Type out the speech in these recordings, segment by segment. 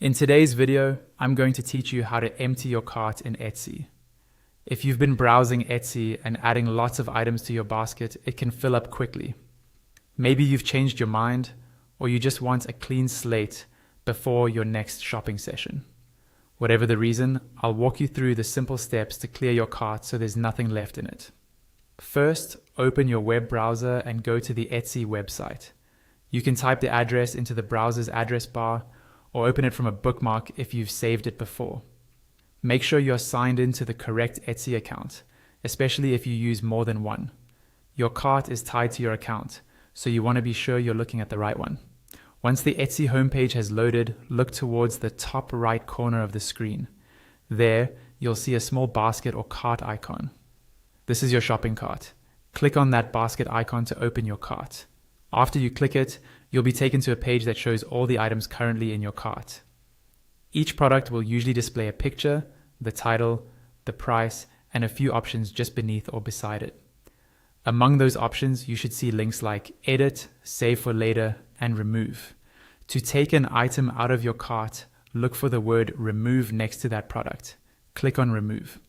In today's video, I'm going to teach you how to empty your cart in Etsy. If you've been browsing Etsy and adding lots of items to your basket, it can fill up quickly. Maybe you've changed your mind, or you just want a clean slate before your next shopping session. Whatever the reason, I'll walk you through the simple steps to clear your cart so there's nothing left in it. First, open your web browser and go to the Etsy website. You can type the address into the browser's address bar, or open it from a bookmark if you've saved it before. Make sure you're signed into the correct Etsy account, especially if you use more than one. Your cart is tied to your account, so you want to be sure you're looking at the right one. Once the Etsy homepage has loaded, look towards the top right corner of the screen. There, you'll see a small basket or cart icon. This is your shopping cart. Click on that basket icon to open your cart. After you click it, you'll be taken to a page that shows all the items currently in your cart. Each product will usually display a picture, the title, the price, and a few options just beneath or beside it. Among those options, you should see links like Edit, Save for Later, and Remove. To take an item out of your cart, look for the word Remove next to that product. Click on Remove.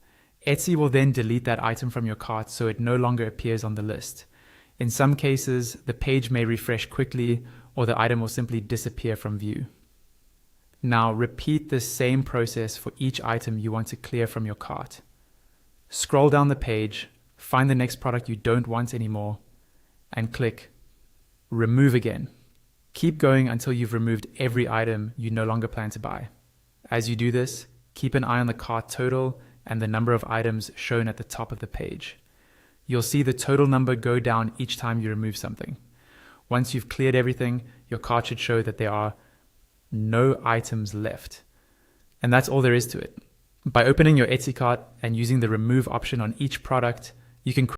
Etsy will then delete that item from your cart so it no longer appears on the list. In some cases, the page may refresh quickly, or the item will simply disappear from view. Now repeat this same process for each item you want to clear from your cart. Scroll down the page, find the next product you don't want anymore, and click Remove again. Keep going until you've removed every item you no longer plan to buy. As you do this, keep an eye on the cart total and the number of items shown at the top of the page. You'll see the total number go down each time you remove something. Once you've cleared everything, your cart should show that there are no items left. And that's all there is to it. By opening your Etsy cart and using the remove option on each product, you can